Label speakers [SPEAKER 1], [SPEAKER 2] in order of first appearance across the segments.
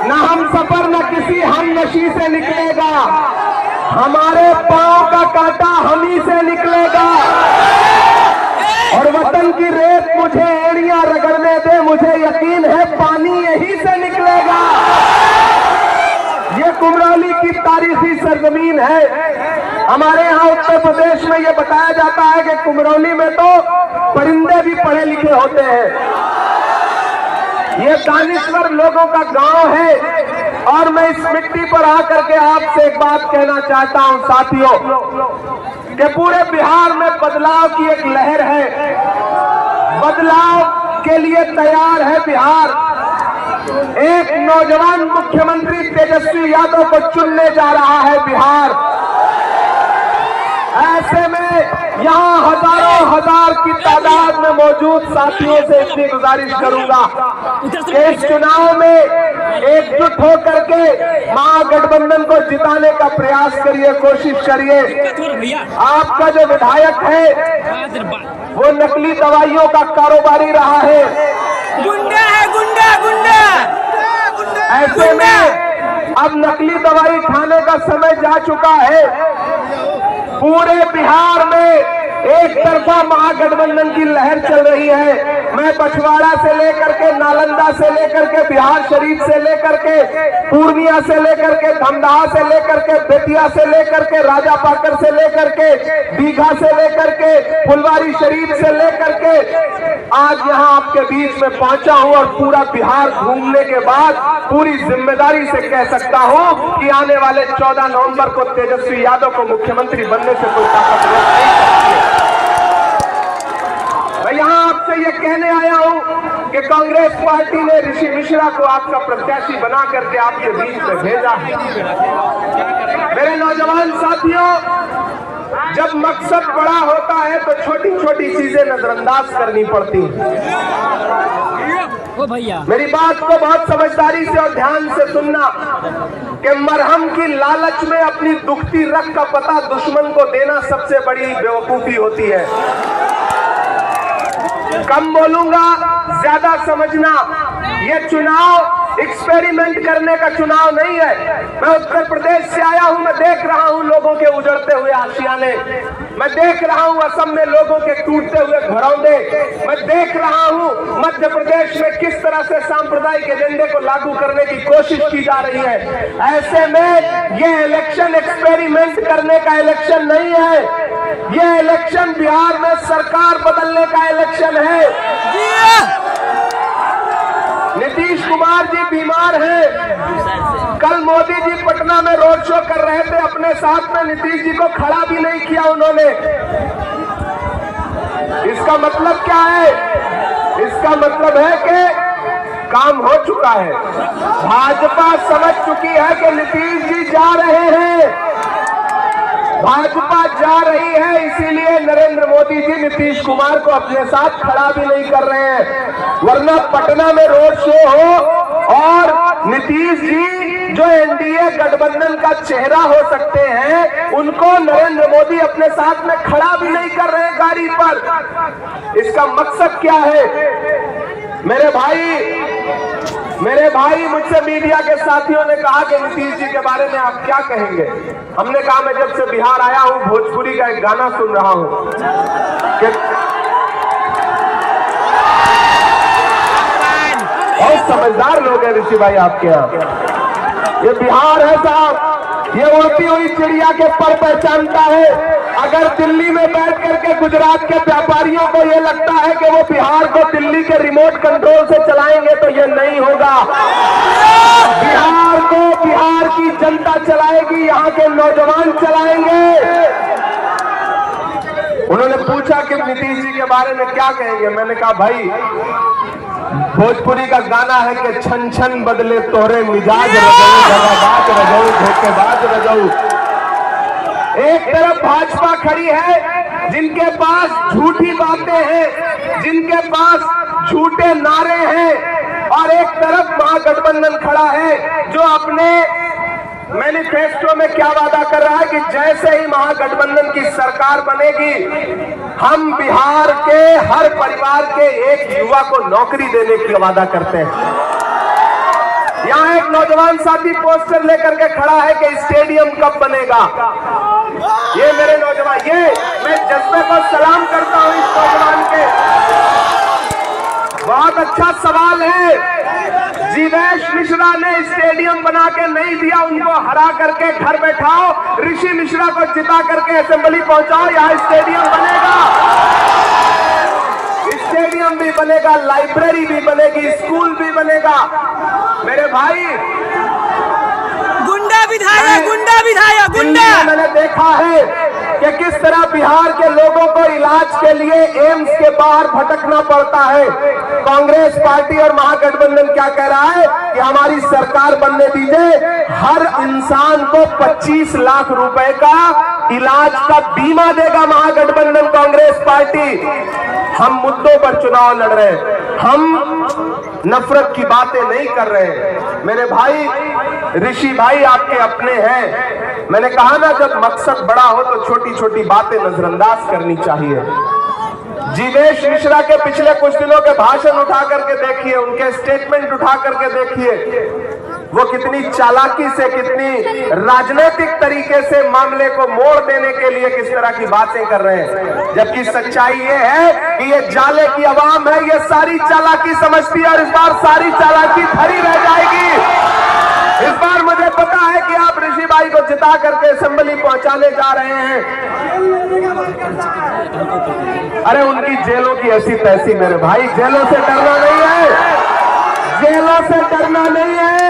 [SPEAKER 1] न हम सफर न किसी हम नशी से निकलेगा, हमारे पांव का कांटा हम ही से निकलेगा। और वतन की रेत मुझे एड़ियां रगड़ने दे, मुझे यकीन है पानी यहीं से निकलेगा। ये कुमरौली की तारीखी सरजमीन है। हमारे यहाँ उत्तर प्रदेश में ये बताया जाता है कि कुमरौली में तो परिंदे भी पढ़े लिखे होते हैं। ये दानिश्वर लोगों का गांव है और मैं इस मिट्टी पर आकर के आपसे एक बात कहना चाहता हूं साथियों, कि पूरे बिहार में बदलाव की एक लहर है। बदलाव के लिए तैयार है बिहार। एक नौजवान मुख्यमंत्री तेजस्वी यादव को चुनने जा रहा है बिहार। ऐसे में यहाँ हजारों हजार की तादाद में मौजूद साथियों से इतनी गुजारिश करूंगा कि इस चुनाव में एकजुट होकर के महागठबंधन को जिताने का प्रयास करिए, कोशिश करिए। आपका जो विधायक है वो नकली दवाइयों का कारोबारी रहा है,
[SPEAKER 2] गुंडा है, गुंडा गुंडा।
[SPEAKER 1] ऐसे में अब नकली दवाई खाने का समय जा चुका है। पूरे बिहार में एक तरफा महागठबंधन की लहर चल रही है। मैं पछवाड़ा से लेकर के, नालंदा से लेकर के, बिहार शरीफ से लेकर के, पूर्णिया से लेकर के, धमदाहा से लेकर के, बेतिया से लेकर के, राजापाकर से लेकर के, दीघा से लेकर के, फुलवारी शरीफ से लेकर के आज यहाँ आपके बीच में पहुंचा हूं और पूरा बिहार घूमने के बाद पूरी जिम्मेदारी से कह सकता हूं कि आने वाले 14 नवंबर को तेजस्वी यादव को मुख्यमंत्री बनने से कोई ताकत नहीं सकती है। मैं यहाँ आपसे ये कहने आया हूं कि कांग्रेस पार्टी ने ऋषि मिश्रा को आपका प्रत्याशी बना करके आपके बीच में भेजा है। मेरे नौजवान साथियों, जब मकसद बड़ा होता है तो छोटी छोटी चीजें नजरअंदाज करनी पड़ती हैं।
[SPEAKER 2] ओ भैया,
[SPEAKER 1] मेरी बात को बहुत समझदारी से और ध्यान से सुनना कि मरहम की लालच में अपनी दुखती रग का पता दुश्मन को देना सबसे बड़ी बेवकूफी होती है। कम बोलूंगा, ज्यादा समझना। ये चुनाव एक्सपेरिमेंट करने का चुनाव नहीं है। मैं उत्तर प्रदेश से आया हूं, मैं देख रहा हूं लोगों के उजड़ते हुए आशियाने, मैं देख रहा हूं असम में लोगों के टूटते हुए घरौंदे, मैं देख रहा हूं मध्य प्रदेश में किस तरह से सांप्रदायिक एजेंडे को लागू करने की कोशिश की जा रही है। ऐसे में ये इलेक्शन एक्सपेरिमेंट करने का इलेक्शन नहीं है, ये इलेक्शन बिहार में सरकार बदलने का इलेक्शन है। नीतीश कुमार जी बीमार हैं। कल मोदी जी पटना में रोड शो कर रहे थे, अपने साथ में नीतीश जी को खड़ा भी नहीं किया उन्होंने। इसका मतलब क्या है? इसका मतलब है कि काम हो चुका है। भाजपा समझ चुकी है कि नीतीश जी जा रहे हैं, भाजपा जा रही है, इसीलिए नरेंद्र मोदी जी नीतीश कुमार को अपने साथ खड़ा भी नहीं कर रहे हैं। वरना पटना में रोड शो हो और नीतीश जी जो एनडीए गठबंधन का चेहरा हो सकते हैं, उनको नरेंद्र मोदी अपने साथ में खड़ा भी नहीं कर रहे गाड़ी पर। इसका मकसद क्या है? मेरे भाई मुझसे मीडिया के साथियों ने कहा कि नीतीश जी के बारे में आप क्या कहेंगे। हमने कहा मैं जब से बिहार आया हूं भोजपुरी का एक गाना सुन रहा हूं कि बहुत समझदार लोग हैं ऋषि भाई आपके यहाँ। ये बिहार है साहब, ये उड़ती हुई चिड़िया के पर पहचानता है। अगर दिल्ली में बैठ करके गुजरात के व्यापारियों को ये लगता है कि वो बिहार को दिल्ली के रिमोट कंट्रोल से चलाएंगे तो ये नहीं होगा। बिहार को बिहार की जनता चलाएगी, यहाँ के नौजवान चलाएंगे। उन्होंने पूछा कि नीतीश जी के बारे में क्या कहेंगे। मैंने कहा भाई भोजपुरी का गाना है कि छन छन बदले तोहरे मिजाज रजऊ धोखेबाज रजऊ। एक तरफ भाजपा खड़ी है जिनके पास झूठी बातें हैं, जिनके पास झूठे नारे हैं, और एक तरफ महागठबंधन खड़ा है जो अपने मैनिफेस्टो में क्या वादा कर रहा है कि जैसे ही महागठबंधन की सरकार बनेगी हम बिहार के हर परिवार के एक युवा को नौकरी देने की वादा करते हैं। यहाँ एक नौजवान साथी पोस्टर लेकर के खड़ा है कि स्टेडियम कब बनेगा। ये मेरे नौजवान, ये मैं जज्बे को सलाम करता हूँ इस नौजवान के। बहुत अच्छा सवाल है। जीवेश मिश्रा ने स्टेडियम बना के नहीं दिया, उनको हरा करके घर बैठाओ, ऋषि मिश्रा को जिता करके असेंबली पहुंचाओ, यहाँ स्टेडियम बनेगा। स्टेडियम भी बनेगा, लाइब्रेरी भी बनेगी, स्कूल भी बनेगा। मेरे भाई,
[SPEAKER 2] गुंडा विधायक, गुंडा विधायक, गुंडा।
[SPEAKER 1] मैंने देखा है कि किस तरह बिहार के लोगों को इलाज के लिए एम्स के बाहर भटकना पड़ता है। कांग्रेस पार्टी और महागठबंधन क्या कह रहा है कि हमारी सरकार बनने दीजिए, हर इंसान को 25 लाख रुपए का इलाज का बीमा देगा महागठबंधन कांग्रेस पार्टी। हम मुद्दों पर चुनाव लड़ रहे हैं, हम नफरत की बातें नहीं कर रहे हैं। मेरे भाई, ऋषि भाई आपके अपने हैं। मैंने कहा ना, जब मकसद बड़ा हो तो छोटी छोटी बातें नजरअंदाज करनी चाहिए। जीवेश मिश्रा के पिछले कुछ दिनों के भाषण उठा करके देखिए, उनके स्टेटमेंट उठा करके देखिए, वो कितनी चालाकी से, कितनी राजनीतिक तरीके से मामले को मोड़ देने के लिए किस तरह की बातें कर रहे हैं। जबकि सच्चाई ये है कि ये जाले की आवाम है, ये सारी चालाकी समझती है और इस बार सारी चालाकी खड़ी रह जाएगी। इस बार मुझे पता है कि आप ऋषि भाई को जिता करके असेंबली पहुंचाने जा रहे हैं। अरे उनकी जेलों की ऐसी तैसी, मेरे भाई, जेलों से डरना नहीं है, जेलों से डरना नहीं है।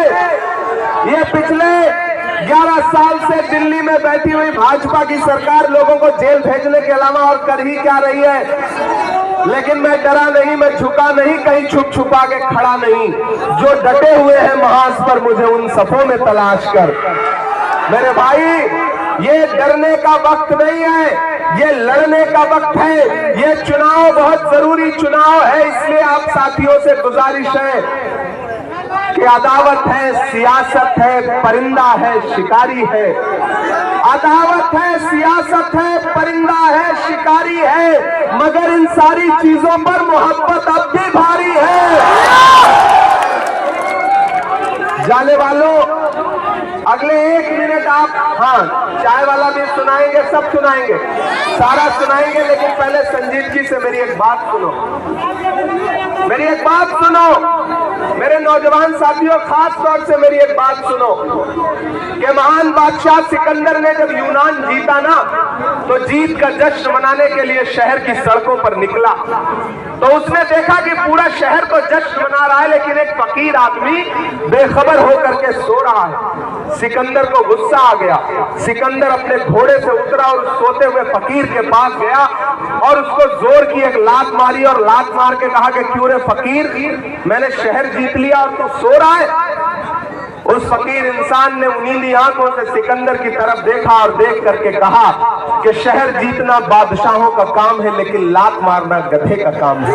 [SPEAKER 1] ये पिछले 11 साल से दिल्ली में बैठी हुई भाजपा की सरकार लोगों को जेल भेजने के अलावा और कर ही क्या रही है। लेकिन मैं डरा नहीं, मैं झुका नहीं, कहीं छुप छुपा के खड़ा नहीं। जो डटे हुए हैं महाज पर, मुझे उन सफों में तलाश कर। मेरे भाई, ये डरने का वक्त नहीं है, ये लड़ने का वक्त है। ये चुनाव बहुत जरूरी चुनाव है, इसलिए आप साथियों से गुजारिश है कि अदावत है, सियासत है, परिंदा है, शिकारी है। अदावत है, सियासत है, परिंदा है, शिकारी है, मगर इन सारी चीजों पर मोहब्बत अब भी भारी है। जाने वालों, अगले 1 मिनट आप, हाँ, चाय वाला भी सुनाएंगे, सब सुनाएंगे, सारा सुनाएंगे, लेकिन पहले संजीव जी से मेरी एक बात सुनो, मेरी एक बात सुनो। मेरे नौजवान साथियों, खास तौर से मेरी एक बात सुनो कि महान बादशाह सिकंदर ने जब यूनान जीता ना, तो जीत का जश्न मनाने के लिए शहर की सड़कों पर निकला, तो उसने देखा कि पूरा शहर तो जश्न मना रहा है, लेकिन एक फकीर आदमी बेखबर होकर के सो रहा है। सिकंदर को गुस्सा आ गया। सिकंदर अपने घोड़े से उतरा और उस सोते हुए फकीर के पास गया और उसको जोर की एक लात मारी और लात मार के कहा कि क्यों रे फकीर, मैंने शहर जीत लिया और तू सो रहा है। उस फकीर इंसान ने नीली आंखों से सिकंदर की तरफ देखा और देख करके कहा कि शहर जीतना बादशाहों का काम है, लेकिन लात मारना गधे का काम है।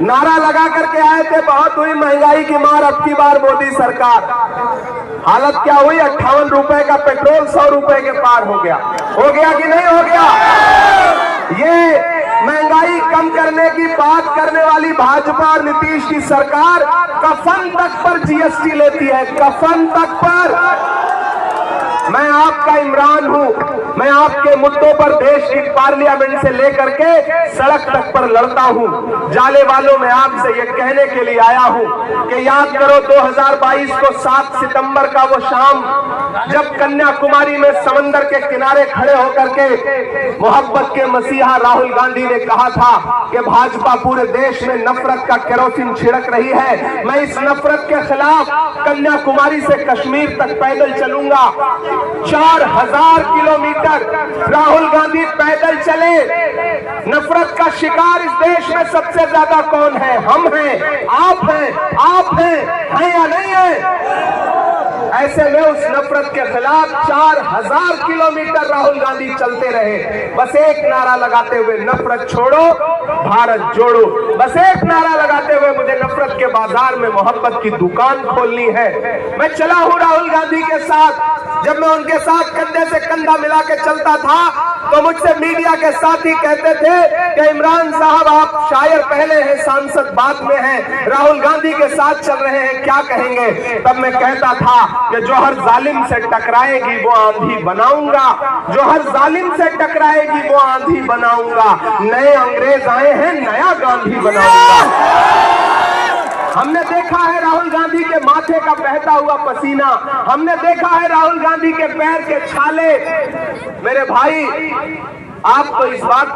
[SPEAKER 1] नारा लगा करके आए थे, बहुत हुई महंगाई की मार, अब की बार मोदी सरकार। हालत क्या हुई, 58 रुपए का पेट्रोल 100 रुपए के पार हो गया कि नहीं हो गया। ये महंगाई कम करने की बात करने वाली भाजपा और नीतीश की सरकार कफन तक पर जीएसटी लेती है, कफन तक पर। मैं आपका इमरान हूं, मैं आपके मुद्दों पर देश की पार्लियामेंट से लेकर के सड़क तक पर लड़ता हूं। जाले वालों, मैं आपसे ये कहने के लिए आया हूं कि याद करो 2022 को 7 सितंबर का वो शाम, जब कन्याकुमारी में समंदर के किनारे खड़े होकर के मोहब्बत के मसीहा राहुल गांधी ने कहा था कि भाजपा पूरे देश में नफरत का केरोसिन छिड़क रही है, मैं इस नफरत के खिलाफ कन्याकुमारी से कश्मीर तक पैदल चलूंगा। 4000 किलोमीटर राहुल गांधी पैदल चले। नफरत का शिकार इस देश में सबसे ज्यादा कौन है? हम हैं, आप हैं या नहीं है? ऐसे में उस नफरत के खिलाफ 4000 किलोमीटर राहुल गांधी चलते रहे, बस एक नारा लगाते हुए, नफरत छोड़ो भारत जोड़ो। बस एक नारा लगाते हुए, मुझे नफरत के बाजार में मोहब्बत की दुकान खोलनी है। मैं चला हूं राहुल गांधी के साथ, जब मैं उनके साथ कंधे से कंधा मिला के चलता था तो मुझसे मीडिया के साथी कहते थे कि इमरान साहब आप शायर पहले हैं, सांसद बाद में हैं, राहुल गांधी के साथ चल रहे हैं, क्या कहेंगे? तब मैं कहता था कि जो हर जालिम से टकराएगी वो आंधी बनाऊंगा, जो हर जालिम से टकराएगी वो आंधी बनाऊंगा, नए अंग्रेज आए हैं नया गांधी बनाऊंगा। हमने देखा है राहुल गांधी के माथे का बहता हुआ पसीना, हमने देखा है राहुल गांधी के पैर के छाले। मेरे भाई, आप तो इस बात